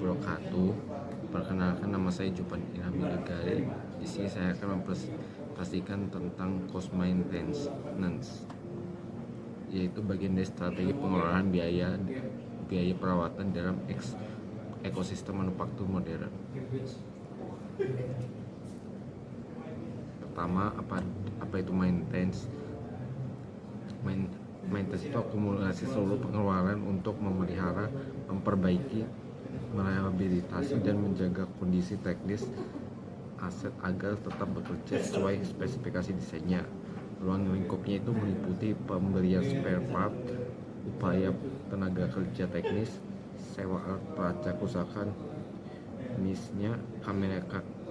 wabarakatuh. Perkenalkan, nama saya Jupan Ilham Negari. Di sini saya akan mempresentasikan tentang cost maintenance, yaitu bagian dari strategi pengelolaan biaya perawatan dalam ekosistem manufaktur modern. Pertama, apa itu maintenance? Maintenance itu akumulasi seluruh pengeluaran untuk memelihara, memperbaiki, merehabilitasi, dan menjaga kondisi teknis aset agar tetap bekerja sesuai spesifikasi desainnya. Ruang lingkupnya itu meliputi pembelian spare part, upaya tenaga kerja teknis, sewa alat pelacak kerusakan,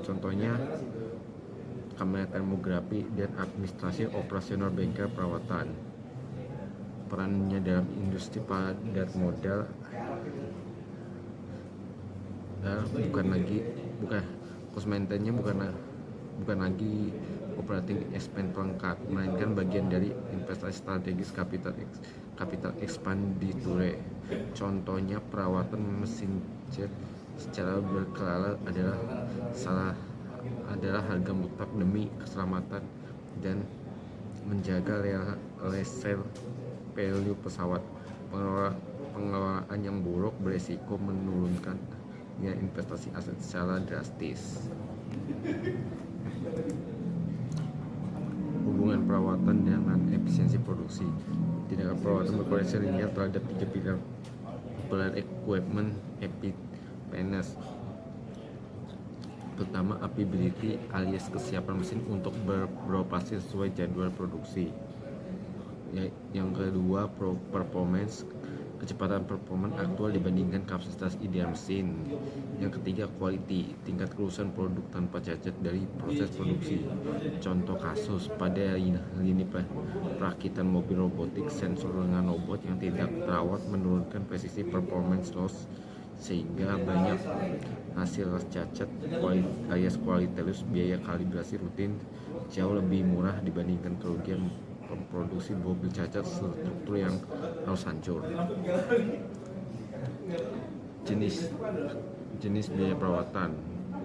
contohnya kamera termografi, dan administrasi operasional bengkel perawatan. Perannya dalam industri padat modal cost maintenance-nya bukan lagi operating expense pelengkap, melainkan bagian dari investasi strategis capital expenditure. Contohnya perawatan mesin jet secara berkala adalah harga mutlak demi keselamatan dan menjaga resale value pesawat. Pengelolaan yang buruk beresiko menurunkan nilai investasi aset secara drastis. Hubungan perawatan dengan efisiensi produksi. Tindakan perawatan berkoordinasi linear terhadap 3 pilar equipment effectiveness. Pertama, availability alias kesiapan mesin untuk beroperasi sesuai jadwal produksi. Yang kedua, performance, kecepatan performance aktual dibandingkan kapasitas ideal mesin. Yang ketiga, quality, tingkat kelulusan produk tanpa cacat dari proses produksi. Contoh kasus, pada lini perakitan mobil robotik, sensor dengan robot yang tidak terawat menurunkan presisi performance loss, sehingga banyak hasil cacat alias quality loss. Biaya kalibrasi rutin jauh lebih murah dibandingkan kerugian memproduksi mobil cacat struktur yang harus hancur. Jenis biaya perawatan.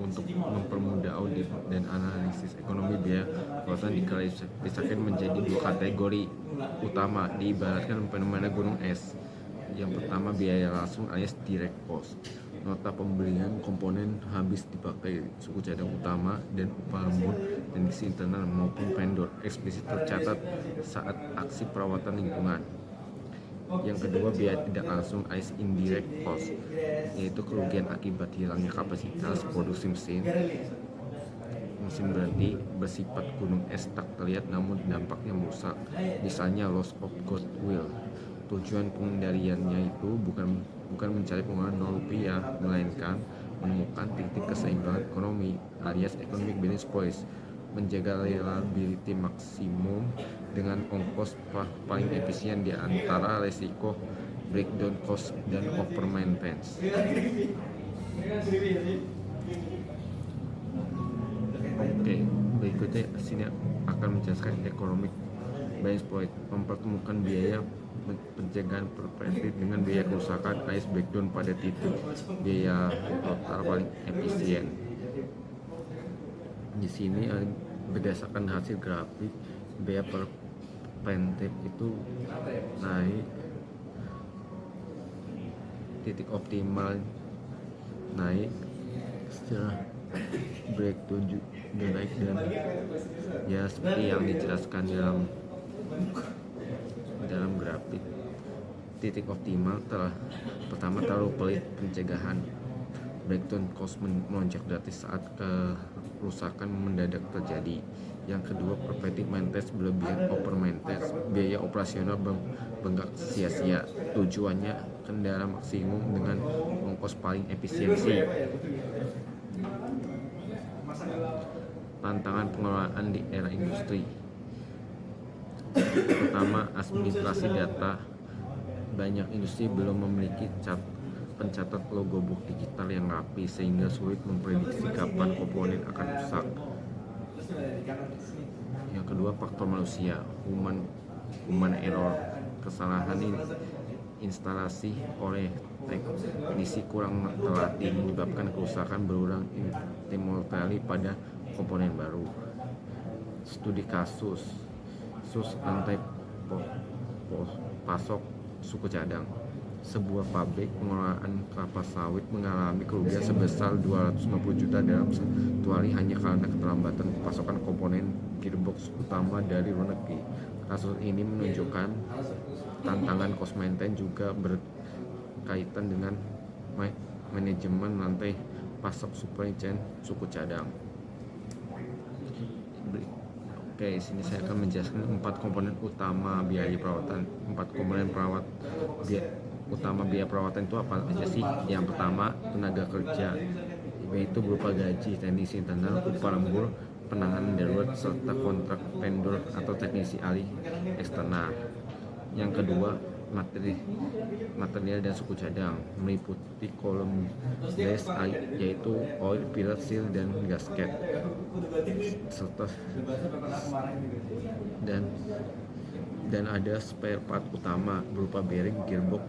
Untuk mempermudah audit dan analisis ekonomi, biaya perawatan diklasifikasikan menjadi 2 kategori utama, diibaratkan fenomena gunung es. Yang pertama, biaya langsung alias direct cost. Nota pembelian komponen habis dipakai, suku cadang utama, dan upah lembur teknisi internal maupun vendor eksplisit tercatat saat aksi perawatan lingkungan. Yang kedua, biaya tidak langsung alias indirect cost, yaitu kerugian akibat hilangnya kapasitas produksi mesin berarti bersifat gunung es tak terlihat namun dampaknya merusak, misalnya loss of goodwill. Tujuan pengendaliannya itu bukan mencari pengeluaran Rp0, melainkan menemukan titik keseimbangan ekonomi alias economic balance point, menjaga reliability maksimum dengan ongkos paling efisien di antara resiko breakdown cost dan over maintenance. Oke, berikutnya sini akan menjelaskan economic balance point, mempertemukan biaya pencegahan preventif dengan biaya kerusakan alias breakdown pada titik biaya total paling efisien. Di sini berdasarkan hasil grafik, biaya preventif itu naik, titik optimal naik, setelah breakdown juga naik, dan ya seperti yang dijelaskan dalam grafik. Titik optimal pertama terlalu pelit pencegahan, breakdown cost melonjak drastis saat kerusakan mendadak terjadi. Yang kedua, preventive maintenance berlebihan, over maintenance, biaya operasional bengkak sia-sia. Tujuannya kendala maksimum dengan ongkos paling efisiensi. Tantangan pengelolaan di era industri. Pertama, administrasi data. Banyak industri belum memiliki pencatat logbook digital yang rapi, sehingga sulit memprediksi kapan komponen akan rusak. Yang kedua, faktor manusia, human error, kesalahan instalasi oleh teknisi kurang terlatih menyebabkan kerusakan berulang intimortali pada komponen baru. Studi kasus rantai pasok suku cadang. Sebuah pabrik pengolahan kelapa sawit mengalami kerugian sebesar 250 juta dalam satu hari hanya karena keterlambatan pasokan komponen gearbox utama dari luar negeri. Kasus ini menunjukkan tantangan cost maintain juga berkaitan dengan manajemen rantai pasok supply chain suku cadang. Oke, sini saya akan menjelaskan 4 komponen utama biaya perawatan. 4 komponen utama biaya perawatan itu apa aja sih? Yang pertama, tenaga kerja, yaitu berupa gaji teknisi internal, upah lembur, penanganan darurat, serta kontrak vendor atau teknisi ahli eksternal. Yang kedua, material dan suku cadang, meliputi kolom base yaitu oil, pilot, seal, dan gasket, serta dan ada spare part utama berupa bearing, gearbox,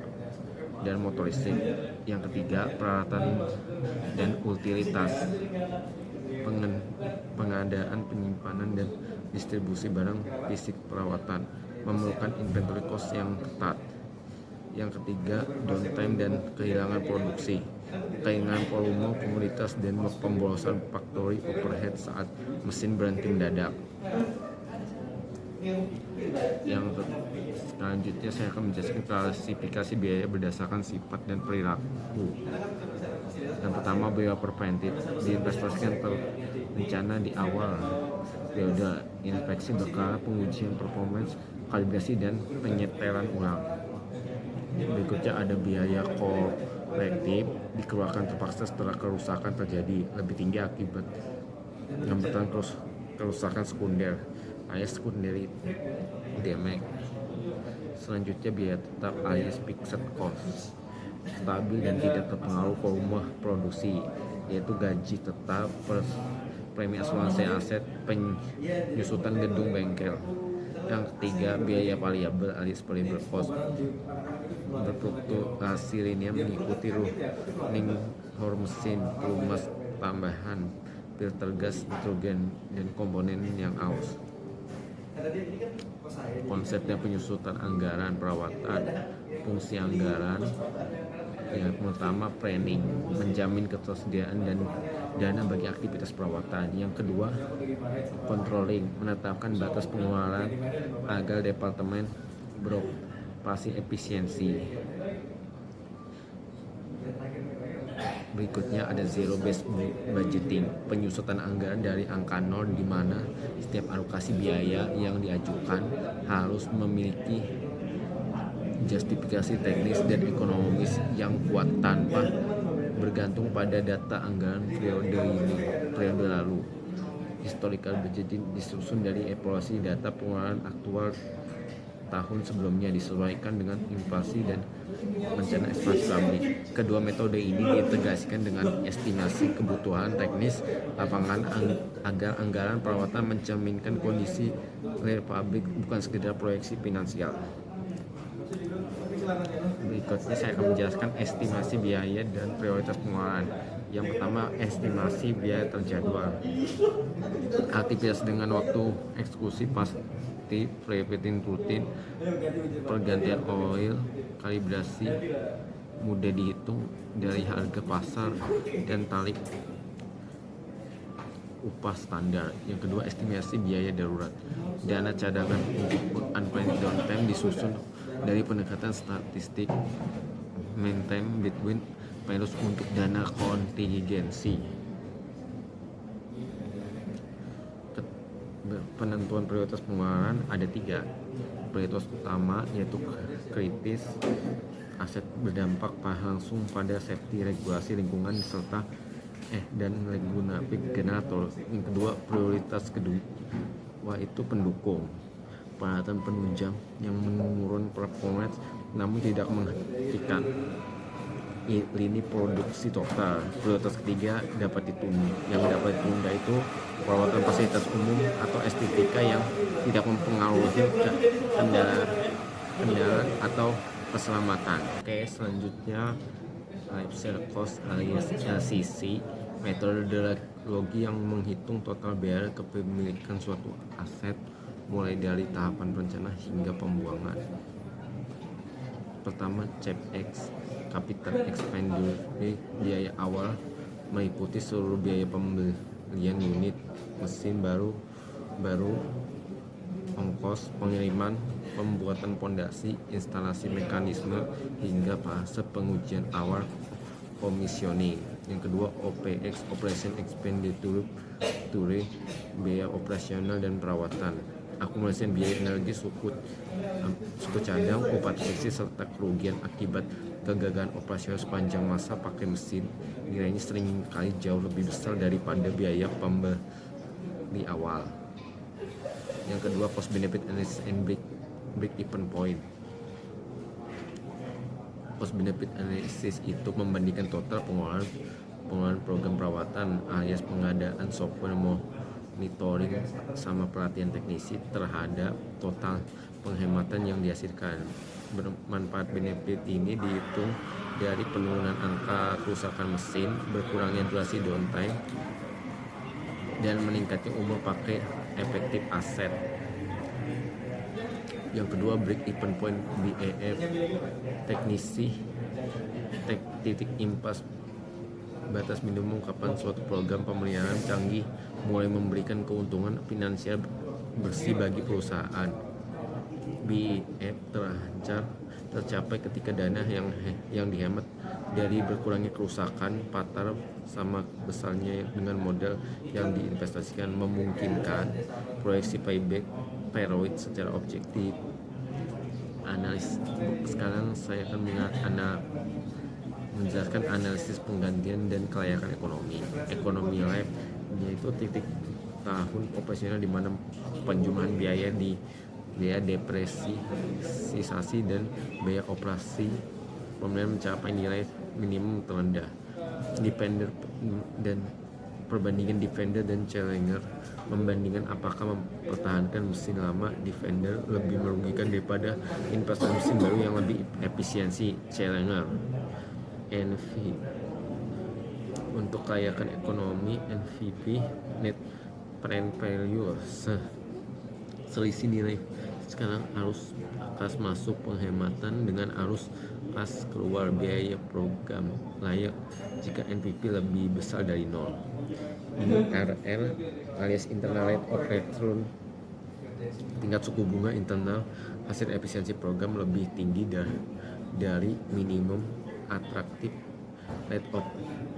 dan motor listrik. Yang ketiga, peralatan dan utilitas, pengadaan, penyimpanan, dan distribusi barang fisik perawatan memerlukan inventory cost yang ketat. Yang ketiga, downtime dan kehilangan produksi, kehilangan volume, komoditas, dan pemborosan factory overhead saat mesin berhenti mendadak. Yang selanjutnya saya akan menjelaskan klasifikasi biaya berdasarkan sifat dan perilaku. Yang pertama, biaya preventif, diinvestasikan terencana di awal periode inspeksi berkala, pengujian performance, kalibrasi, dan penyetelan ulang. Berikutnya ada biaya korektif, dikeluarkan terpaksa setelah kerusakan terjadi, lebih tinggi akibat hambatan kerusakan sekunder alias secondary damage. Selanjutnya biaya tetap alias fixed cost, stabil dan tidak terpengaruh volume produksi, yaitu gaji tetap, premi asuransi aset, penyusutan gedung bengkel. Yang ketiga, biaya variabel alias variable cost, berfluktuasi linear mengikuti running hour mesin, pelumas tambahan, filter gas, nitrogen, dan komponen yang aus. Konsepnya penyusutan anggaran perawatan, fungsi anggaran. Yang pertama, planning, menjamin ketersediaan dan dana bagi aktivitas perawatan. Yang kedua, controlling, menetapkan batas pengeluaran agar departemen beroperasi efisiensi. Berikutnya ada zero based budgeting, penyusutan anggaran dari angka nol, di mana setiap alokasi biaya yang diajukan harus memiliki justifikasi teknis dan ekonomis yang kuat tanpa bergantung pada data anggaran periode lalu. Historical budgeting disusun dari evaluasi data pengeluaran aktual tahun sebelumnya disesuaikan dengan inflasi dan rencana ekspansi pabrik. Kedua metode ini diintegrasikan dengan estimasi kebutuhan teknis lapangan agar anggaran perawatan mencerminkan kondisi real pabrik, bukan sekedar proyeksi finansial. Berikutnya saya akan menjelaskan estimasi biaya dan prioritas pengeluaran. Yang pertama, estimasi biaya terjadwal. Aktivitas dengan waktu eksekusi pasti, preventing rutin, pergantian oil, kalibrasi mudah dihitung dari harga pasar, dan tarif upah standar. Yang kedua, estimasi biaya darurat. Dana cadangan untuk unplanned downtime disusun dari pendekatan statistik maintain between values untuk dana kontingensi. Penentuan prioritas pengeluaran ada 3. Prioritas utama yaitu kritis, aset berdampak langsung pada safety, regulasi lingkungan, serta dan regulasi generator. Yang kedua, prioritas kedua itu pendukung, peralatan penunjang yang menurun performance namun tidak menghentikan lini produksi total. Prioritas ketiga dapat ditunda. Yang dapat ditunda itu perawatan fasilitas umum atau estetika yang tidak mempengaruhi kendaraan atau keselamatan. Oke, selanjutnya Lifecycle Cost alias LCC, metodologi yang menghitung total biaya kepemilikan suatu aset mulai dari tahapan perencanaan hingga pembuangan. Pertama, CapEx, Capital Expenditure, biaya awal meliputi seluruh biaya pembelian unit mesin baru, ongkos pengiriman, pembuatan pondasi, instalasi mekanisme, hingga fase pengujian awal commissioning. Yang kedua, OPX, Operation Expenditure, biaya operasional dan perawatan, akumulasi biaya energi, suku cadang, upah seksi, serta kerugian akibat kegagalan operasional sepanjang masa pakai mesin nilainya seringkali jauh lebih besar daripada biaya pembeli awal. Yang kedua, cost benefit analysis and break even point. Cost benefit analysis itu membandingkan total pengeluaran program perawatan alias pengadaan software monitoring sama pelatihan teknisi terhadap total penghematan yang dihasilkan. Manfaat benefit ini dihitung dari penurunan angka kerusakan mesin, berkurangnya durasi downtime, dan meningkatnya umur pakai efektif aset. Yang kedua, break even point, BEF, teknisi titik impas, batas minimum kapan suatu program pemeliharaan canggih mulai memberikan keuntungan finansial bersih bagi perusahaan. BEF tercapai ketika dana yang dihemat dari berkurangnya kerusakan fatal sama besarnya dengan modal yang diinvestasikan memungkinkan proyeksi payback period secara objektif. Sekarang saya akan menjelaskan analisis penggantian dan kelayakan ekonomi life, yaitu titik tahun operasional di mana penjumlahan biaya depresiasi dan biaya operasi pemeliharaan mencapai nilai minimum terendah. Perbandingan Defender dan Challenger, membandingkan apakah mempertahankan mesin lama Defender lebih merugikan daripada investasi mesin baru yang lebih efisiensi Challenger. NV untuk kelayakan ekonomi, NPV, net present value, selisih nilai sekarang arus kas masuk penghematan dengan arus kas keluar biaya program layak jika NPV lebih besar dari 0. IRR alias internal rate of return, tingkat suku bunga internal hasil efisiensi program lebih tinggi dari minimum attractive rate of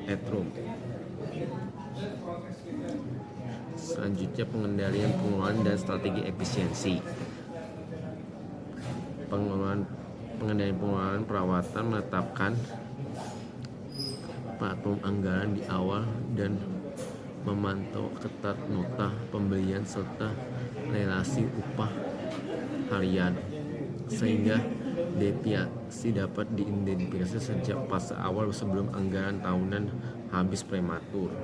return. Selanjutnya, pengendalian pengeluaran dan strategi efisiensi. Pengendalian pengeluaran perawatan menetapkan platform anggaran di awal dan memantau ketat nota pembelian serta relasi upah harian sehingga deviasi dapat diidentifikasi sejak fase awal sebelum anggaran tahunan habis prematur.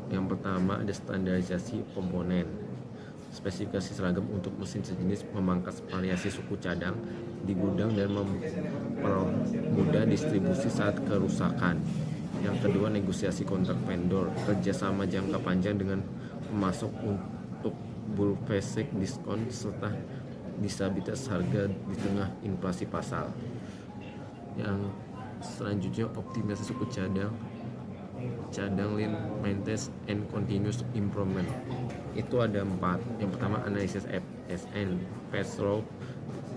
Yang pertama, ada standarisasi komponen, spesifikasi seragam untuk mesin sejenis, memangkas variasi suku cadang di gudang dan mempermudah distribusi saat kerusakan. Yang kedua, negosiasi kontrak vendor, kerjasama jangka panjang dengan pemasok untuk bulk basic diskon serta disabilitas harga di tengah inflasi pasar. Yang selanjutnya, optimasi suku cadang lean maintenance and continuous improvement. Itu ada 4. Yang pertama, analisis FSN, phase row,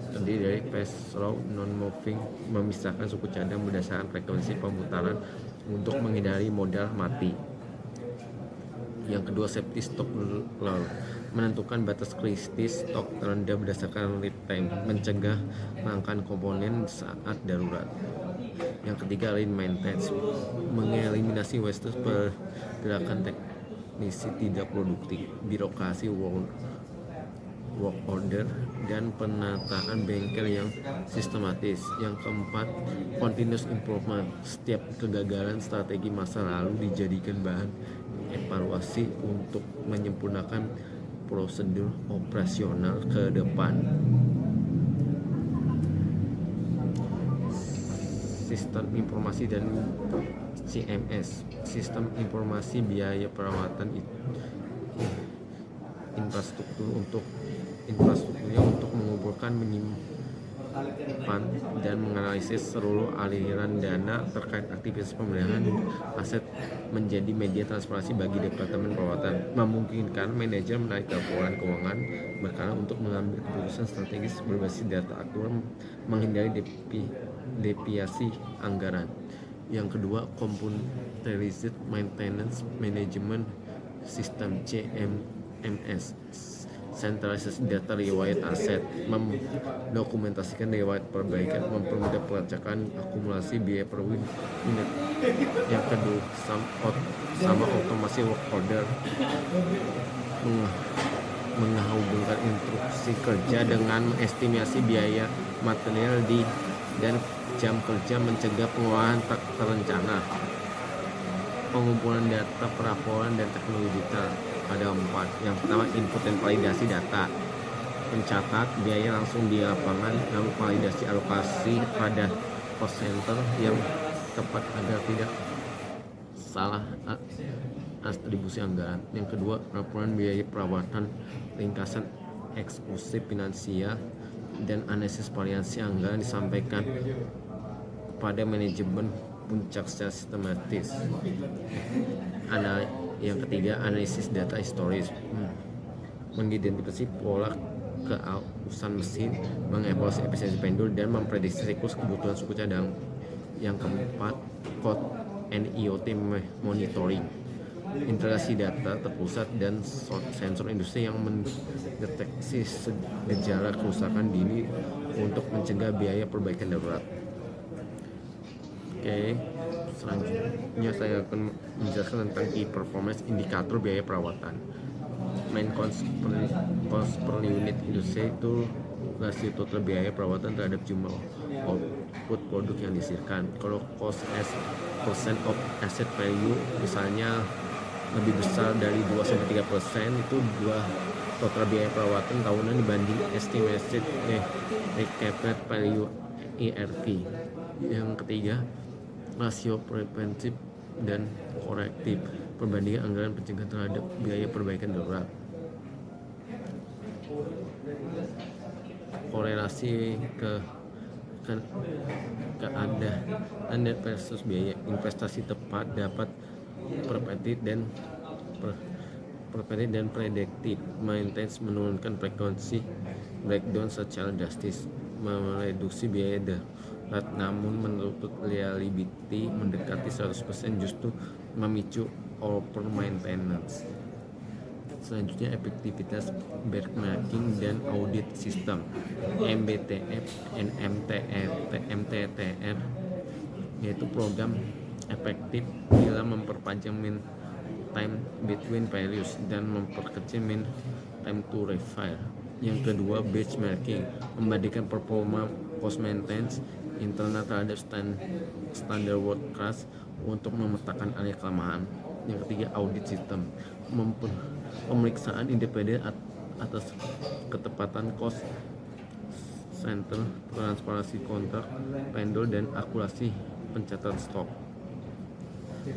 terdiri dari phase row non-moving, memisahkan suku cadang berdasarkan frekuensi pemutaran untuk menghindari modal mati. Yang kedua, safety stock low, menentukan batas kritis stok terendah berdasarkan lead time, mencegah kelangkaan komponen saat darurat. Yang ketiga, lean maintenance, mengeliminasi waste pergerakan teknisi tidak produktif, birokrasi work order, dan penataan bengkel yang sistematis. Yang keempat, continuous improvement, setiap kegagalan strategi masa lalu dijadikan bahan evaluasi untuk menyempurnakan prosedur operasional ke depan. sistem informasi dan CMS, sistem informasi biaya perawatan infrastrukturnya untuk mengumpulkan, menyimpan dan menganalisis seluruh aliran dana terkait aktivitas pemeliharaan aset menjadi media transparansi bagi Departemen Perawatan, memungkinkan manajer menarik laporan keuangan berkala untuk mengambil keputusan strategis berbasis data aktual, menghindari deviasi anggaran. Yang kedua, Computerized Maintenance Management System CMMS, sentralisasi data riwayat aset, mendokumentasikan riwayat perbaikan, mempermudah pelacakan akumulasi biaya per unit. Yang kedua, sama otomasi work order, menghubungkan instruksi kerja dengan mengestimasi biaya material dan jam kerja, mencegah pengeluaran tak terencana. Pengumpulan data, pelaporan, dan teknologi digital. Ada 4. Yang pertama, input dan validasi data. Pencatat biaya langsung di lapangan, lalu validasi alokasi pada cost center yang tepat agar tidak salah atribusi anggaran. Yang kedua, laporan biaya perawatan, ringkasan eksekusi finansial, dan analisis variasi anggaran disampaikan pada manajemen puncak secara sistematis. Yang ketiga, analisis data historis, mengidentifikasi pola keausan mesin, mengevaluasi efisiensi pendul, dan memprediksi siklus kebutuhan suku cadang. Yang keempat, code and IoT monitoring, integrasi data terpusat dan sensor industri yang mendeteksi gejala kerusakan dini untuk mencegah biaya perbaikan darurat. Oke, selanjutnya saya akan menjelaskan tentang key performance indikator biaya perawatan. Main cost per unit industri itu rasio total biaya perawatan terhadap jumlah output produk yang dihasilkan. Kalau cost as percent of asset value misalnya lebih besar dari 2-3%, itu total biaya perawatan tahunan dibanding estimated recovered value ERV. Yang ketiga, rasio preventif dan korektif, perbandingan anggaran pencegahan terhadap biaya perbaikan darurat. Korelasi keadaan versus biaya investasi tepat dapat preventif dan prediktif. Maintenance menurunkan frekuensi breakdown secara drastis, mereduksi biaya darurat, namun menurut reliability mendekati 100% justru memicu over maintenance. Selanjutnya, efektivitas benchmarking dan audit sistem, MBTF dan MTTR, yaitu program efektif bila memperpanjang mean time between values dan memperkecil mean time to repair. Yang kedua, benchmarking, membandingkan performa cost maintenance internal terhadap standar world class untuk memetakan area kelemahan. Yang ketiga, audit sistem, pemeriksaan independen atas ketepatan cost center, transparansi kontrak vendor, dan akurasi pencatatan stok.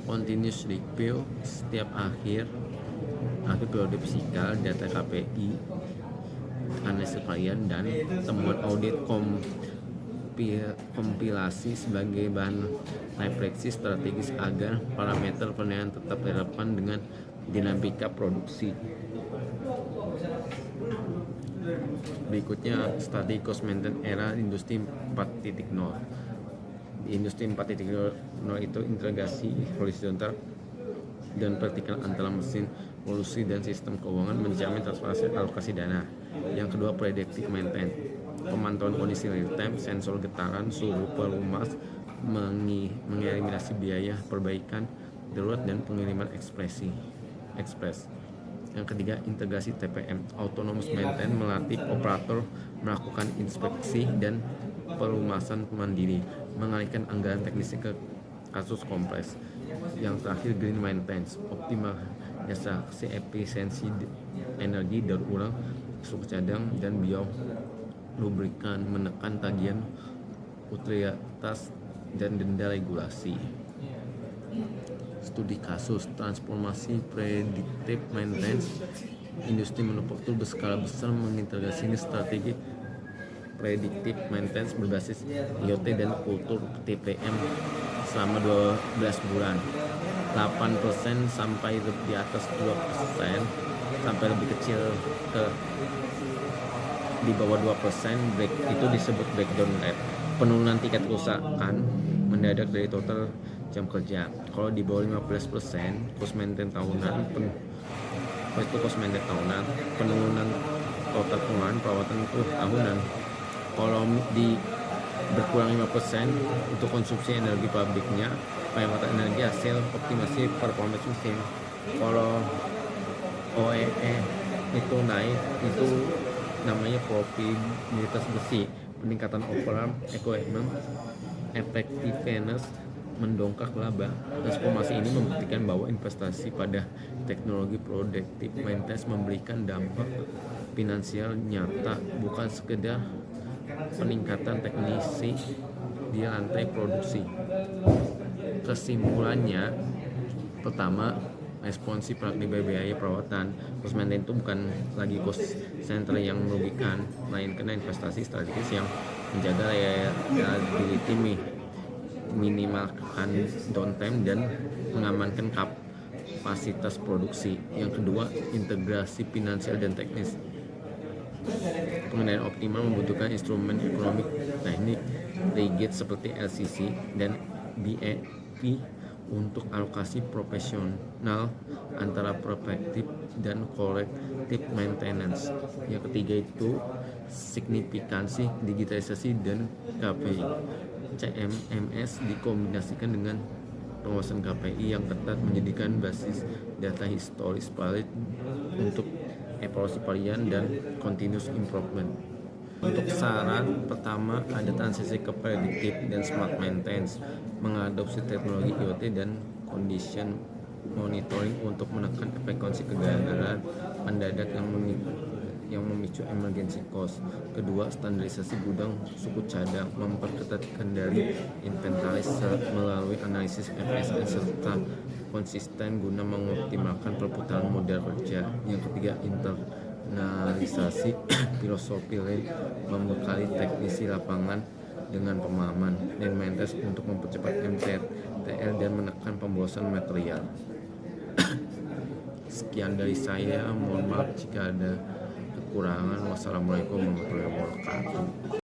Continuous review setiap akhir periode fiskal, data KPI, analisis varian, dan temuan audit kompilasi sebagai bahan refleksi strategis agar parameter penilaian tetap relevan dengan dinamika produksi. Berikutnya, strategi cost maintenance era industri 4.0. Di industri 4.0 itu integrasi horizontal dan vertikal antara mesin produksi dan sistem keuangan, menjamin transparansi alokasi dana. Yang kedua, predictive maintenance, pemantauan kondisi real time, sensor getaran, suhu, pelumas, mengeliminasi biaya perbaikan darurat dan pengiriman ekspres. Yang ketiga, integrasi TPM, autonomous maintenance, melatih operator melakukan inspeksi dan pelumasan mandiri, mengalihkan anggaran teknisnya ke kasus kompleks. Yang terakhir, green maintenance, optimalisasi efisiensi energi, daur ulang, suku cadang, dan biolubrikan, menekan tagihan utilitas dan denda regulasi. Studi kasus transformasi predictive maintenance. Industri manufaktur berskala besar mengintegrasi strategi predictive maintenance berbasis IoT dan kultur TPM selama 12 bulan. 8% sampai di atas 2%, sampai lebih kecil ke di bawah 2%, itu disebut breakdown rate. Penurunan tingkat kerusakan mendadak dari total jam kerja. Kalau di bawah 15%, cost maintenance tahunan, penurunan total pengeluaran perawatan itu tahunan. Kalau di berkurang 5% untuk konsumsi energi pabriknya, penghematan energi hasil optimasi performance mesin. Kalau OEE itu naik, itu namanya profitabilitas besi, peningkatan overall equipment effectiveness, mendongkrak laba. Transformasi ini membuktikan bahwa investasi pada teknologi predictive maintenance memberikan dampak finansial nyata, bukan sekedar peningkatan teknisi di rantai produksi. Kesimpulannya, pertama, responsif praktik biaya perawatan. Cost maintenance itu bukan lagi cost center yang merugikan, melainkan investasi strategis yang menjaga reliability, minimalkan downtime, dan mengamankan kapasitas produksi. Yang kedua, integrasi finansial dan teknis. Pengendalian optimal membutuhkan instrumen ekonomi teknik rigid seperti LCC dan BEP untuk alokasi profesional antara preventive dan corrective maintenance. Yang ketiga itu signifikansi digitalisasi dan KPI. CMMS dikombinasikan dengan pengawasan KPI yang ketat, menjadikan basis data historis valid untuk evaluasi varian dan continuous improvement. Untuk saran pertama, ada transisi ke predictive dan smart maintenance, mengadopsi teknologi IoT dan condition monitoring untuk menekan frekuensi kegagalan mendadak yang memicu emergency cost. Kedua, standarisasi gudang suku cadang, memperketat kendali inventaris melalui analisis FSN serta konsisten guna mengoptimalkan perputaran modal kerja. Yang ketiga, internalisasi filosofi lean, membekali teknisi lapangan dengan pemahaman dan maintenance untuk mempercepat MTTL dan menekan pemborosan material. Sekian dari saya, mohon maaf jika ada kekurangan. Wassalamualaikum warahmatullahi wabarakatuh.